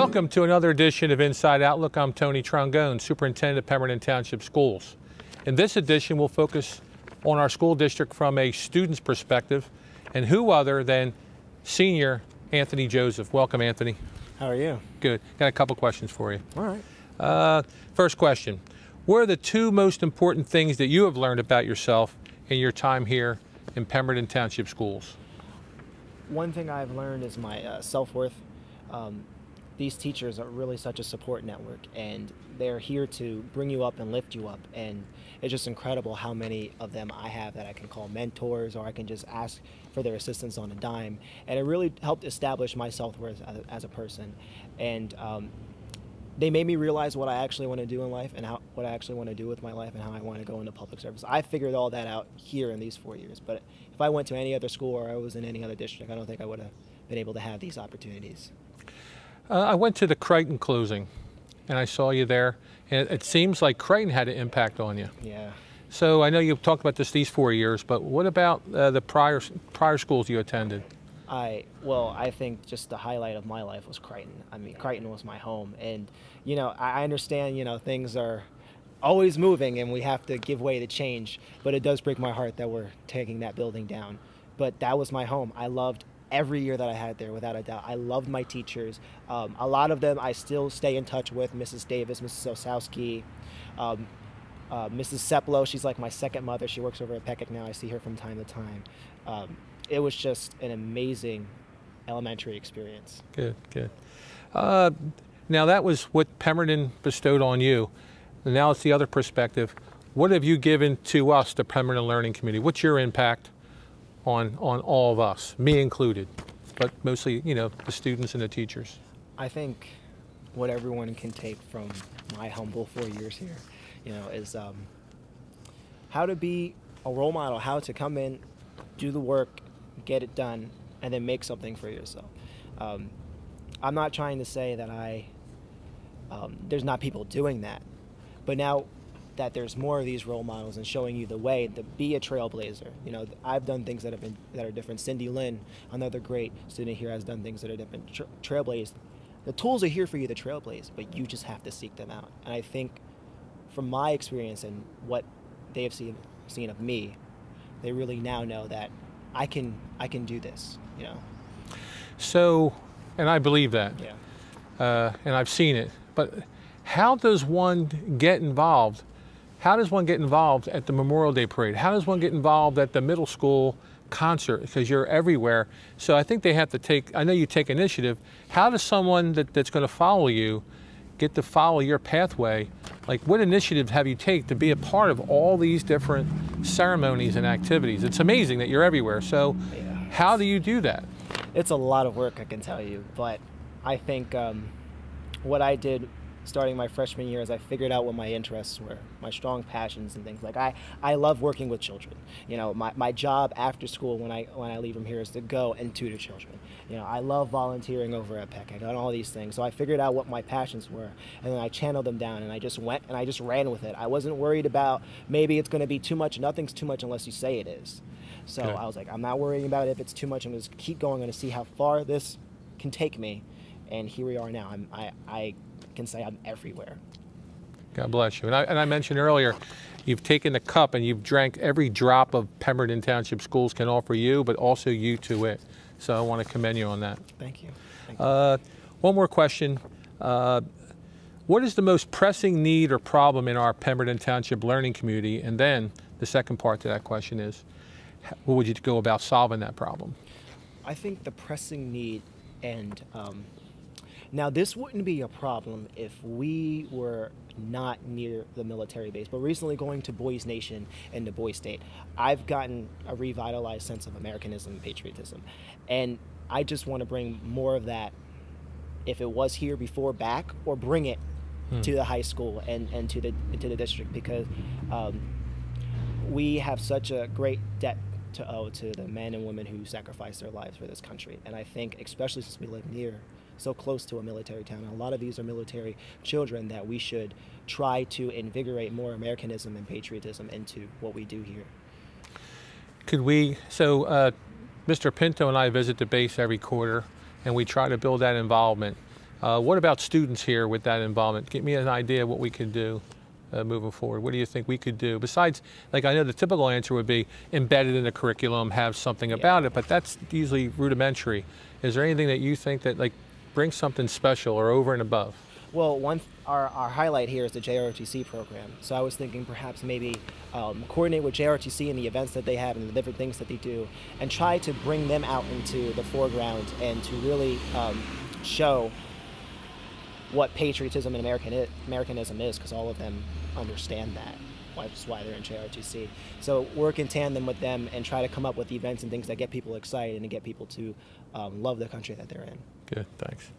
Welcome to another edition of Inside Outlook. I'm Tony Trongone, Superintendent of Pemberton Township Schools. In this edition, we'll focus on our school district from a student's perspective, and who other than Senior Anthony Joseph. Welcome, Anthony. How are you? Good. Got a couple questions for you. All right. First question. What are the two most important things that you have learned about yourself in your time here in Pemberton Township Schools? One thing I've learned is my self-worth. These teachers are really such a support network, and they're here to bring you up and lift you up, and it's just incredible how many of them I have that I can call mentors, or I can just ask for their assistance on a dime, and it really helped establish my self-worth as a person. And they made me realize what I actually want to do in life, and what I actually want to do with my life, and how I want to go into public service. I figured all that out here in these 4 years, but if I went to any other school or I was in any other district, I don't think I would have been able to have these opportunities. I went to the Crichton closing, and I saw you there, and it seems like Crichton had an impact on you. Yeah. So I know you've talked about this these 4 years, but what about the prior schools you attended? Well, I think just the highlight of my life was Crichton. I mean, Crichton was my home, and you know, I understand, you know, things are always moving and we have to give way to change, but it does break my heart that we're taking that building down. But that was my home. I loved every year that I had there, without a doubt. I loved my teachers. A lot of them I still stay in touch with. Mrs. Davis, Mrs. Osowski, Mrs. Seplow, she's like my second mother. She works over at Peckett now. I see her from time to time. It was just an amazing elementary experience. Good, good. Now that was what Pemberton bestowed on you. And now it's the other perspective. What have you given to us, the Pemberton Learning Community? What's your impact on all of us, me included, but mostly, you know, the students and the teachers? I think what everyone can take from my humble 4 years here, you know, is how to be a role model, how to come in, do the work, get it done, and then make something for yourself. I'm not trying to say that there's not people doing that, but now that there's more of these role models and showing you the way to be a trailblazer. You know, I've done things that are different. Cindy Lynn, another great student here, has done things that are different. Trailblaze. The tools are here for you to trailblaze, but you just have to seek them out. And I think, from my experience and what they have seen of me, they really now know that I can do this. You know. So, and I believe that. Yeah. And I've seen it. But how does one get involved? How does one get involved at the Memorial Day Parade? How does one get involved at the middle school concert? Because you're everywhere. So I think they have to take, I know you take initiative. How does someone that's going to follow you get to follow your pathway? Like, what initiative have you taken to be a part of all these different ceremonies and activities? It's amazing that you're everywhere. So how do you do that? It's a lot of work, I can tell you. But I think what I did starting my freshman year is I figured out what my interests were, my strong passions and things. Like I love working with children. You know, my job after school when I leave from here is to go and tutor children. You know, I love volunteering over at Peck. I got all these things. So I figured out what my passions were, and then I channeled them down, and I just went and I just ran with it. I wasn't worried about maybe it's going to be too much. Nothing's too much unless you say it is. So I was like, I'm not worrying about it if it's too much. I'm going to keep going. I'm going to see how far this can take me. And here we are now. I can say I'm everywhere. God bless you. And I mentioned earlier, you've taken the cup and you've drank every drop of Pemberton Township Schools can offer you, but also you to it. So I want to commend you on that. Thank you. Thank you. One more question. What is the most pressing need or problem in our Pemberton Township learning community? And then the second part to that question is, what would you go about solving that problem? I think the pressing need, and now this wouldn't be a problem if we were not near the military base, but recently going to Boys Nation and to Boys State, I've gotten a revitalized sense of Americanism and patriotism. And I just want to bring more of that, if it was here before, back, or bring it to the high school and to the district, because we have such a great debt to owe to the men and women who sacrificed their lives for this country. And I think, especially since we live so close to a military town, and a lot of these are military children, that we should try to invigorate more Americanism and patriotism into what we do here. Could we, so Mr. Pinto and I visit the base every quarter, and we try to build that involvement. What about students here with that involvement? Give me an idea of what we could do moving forward. What do you think we could do? Besides, like I know the typical answer would be embedded in the curriculum, have something about it, but that's usually rudimentary. Is there anything that you think that like brings something special or over and above? Well, our highlight here is the JROTC program. So I was thinking perhaps maybe coordinate with JROTC and the events that they have and the different things that they do, and try to bring them out into the foreground and to really show what patriotism and Americanism is, because all of them understand that. That's why they're in JROTC. So work in tandem with them and try to come up with events and things that get people excited and get people to love the country that they're in. Good, thanks.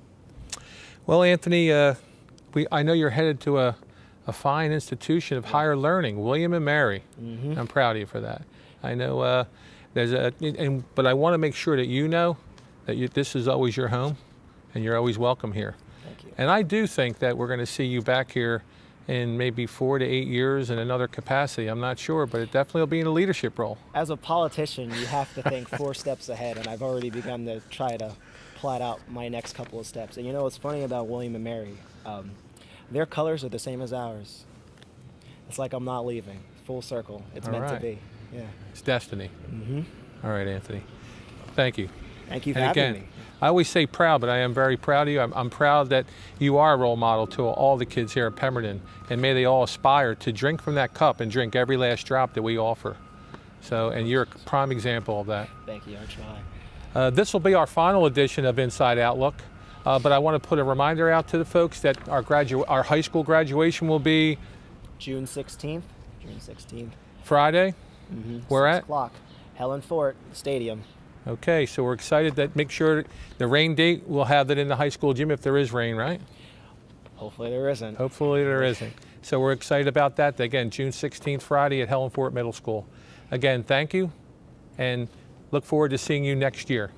Well, Anthony, I know you're headed to a fine institution of higher learning, William and Mary. Mm-hmm. I'm proud of you for that. I know but I want to make sure that you know that this is always your home and you're always welcome here. Thank you. And I do think that we're going to see you back here in maybe 4 to 8 years in another capacity. I'm not sure, but it definitely will be in a leadership role. As a politician, you have to think 4 steps ahead, and I've already begun to try to plot out my next couple of steps. And you know what's funny about William and Mary? Their colors are the same as ours. It's like I'm not leaving. Full circle. It's meant to be. Yeah. It's destiny. Mm-hmm. All right, Anthony. Thank you. Thank you for having me. I always say proud, but I am very proud of you. I'm proud that you are a role model to all the kids here at Pemberton, and may they all aspire to drink from that cup and drink every last drop that we offer. So, and you're a prime example of that. Thank you. I try. This will be our final edition of Inside Outlook, but I want to put a reminder out to the folks that our high school graduation will be June 16th. June 16th. Friday. Mm-hmm. Where 6 at? o'clock. Helen Fort Stadium. Okay, so we're excited that make sure the rain date, we'll have that in the high school gym if there is rain, right? Hopefully there isn't. Hopefully there isn't. So we're excited about that. Again, June 16th, Friday at Helen Fort Middle School. Again, thank you, and look forward to seeing you next year.